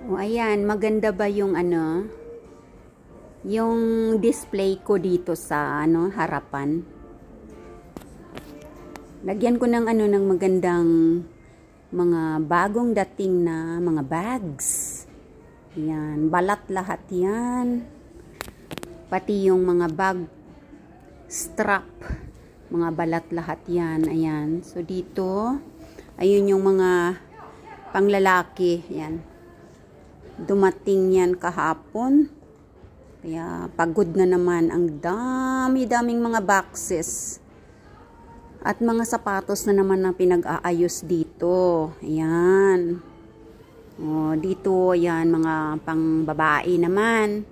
O ayan, maganda ba yung yung display ko dito sa harapan. Lagyan ko ng ng magandang mga bagong dating na mga bags. Yan, balat lahat yan. Pati yung mga bag strap, mga balat lahat yan. Ayan. So dito, ayun yung mga panglalaki. Yan. Dumating yan kahapon. Kaya pagod na naman. Ang dami-daming mga boxes. At mga sapatos na naman na pinag-aayos dito. Ayan. O, dito, ayan, mga pang babae naman.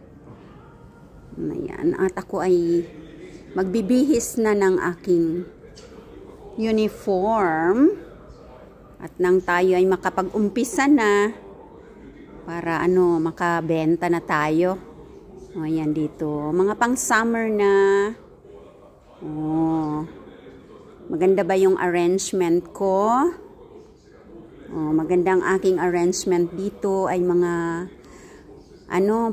Ayan. At ako ay magbibihis na ng aking uniform. At nang tayo ay makapag-umpisa na para makabenta na tayo. O, ayan dito. Mga pang summer na. O, maganda ba yung arrangement ko? O, magandang aking arrangement dito ay mga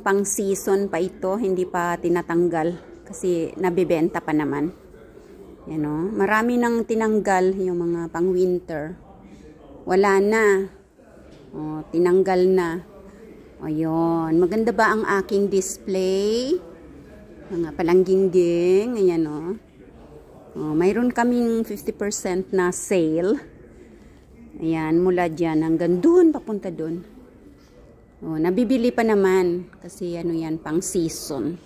pang season pa ito, hindi pa tinatanggal kasi nabibenta pa naman. Yan o, marami nang tinanggal yung mga pang winter. Wala na. O, tinanggal na. O, yun. Maganda ba ang aking display? Mga palangging-ging. Ayan o. Oh, mayroon kaming 50% na sale. Ayan, mula dyan hanggang doon, papunta doon. Oh, nabibili pa naman kasi yan, pang season.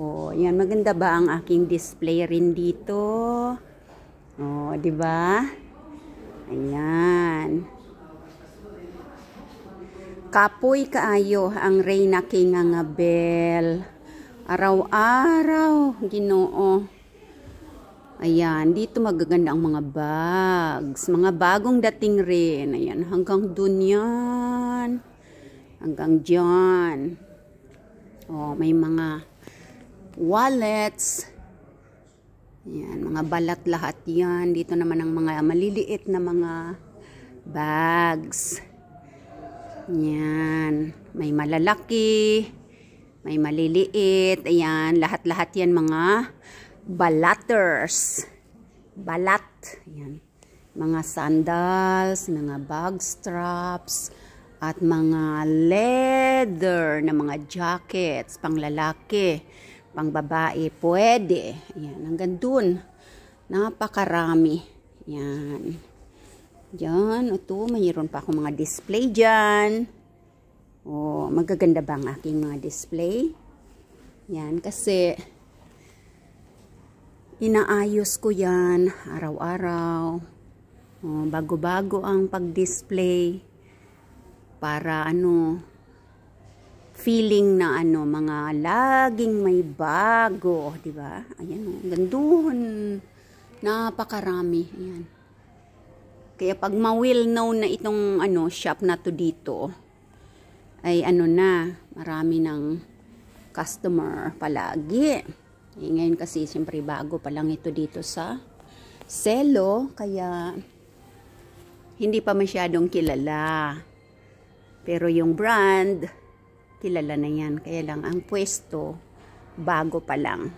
Oh, ayan, maganda ba ang aking display rin dito? Oh, di ba? Ayan. Kapoy kaayo ang Reyna King nga bell. Araw-araw, Ginoo. Ayan, dito magaganda ang mga bags. Mga bagong dating rin. Ayan, hanggang dun yan. Hanggang dyan. Oh, may mga wallets. Ayan, mga balat lahat yan. Dito naman ang mga maliliit na mga bags. Ayan, may malalaki. May maliliit. Ayan, lahat-lahat yan mga balaters. Balat. Ayan. Mga sandals, mga bag straps, at mga leather na mga jackets, pang lalaki, pang babae, pwede. Ayan, hanggang dun. Napakarami. Ayan. Diyan, ito, mayroon pa akong mga display dyan. Oh, magaganda ba ang aking mga display? Yan, kasi inaayos ko yan araw-araw. Oh, bago-bago ang pag-display para feeling na mga laging may bago, di ba? Ayan, gandun. Napakarami. Ayan. Kaya pag ma-well known na itong shop na to dito, ay marami ng customer palagi. Ngayon kasi siyempre bago pa lang ito dito sa Selo, kaya hindi pa masyadong kilala. Pero yung brand, kilala na yan. Kaya lang ang pwesto, bago pa lang.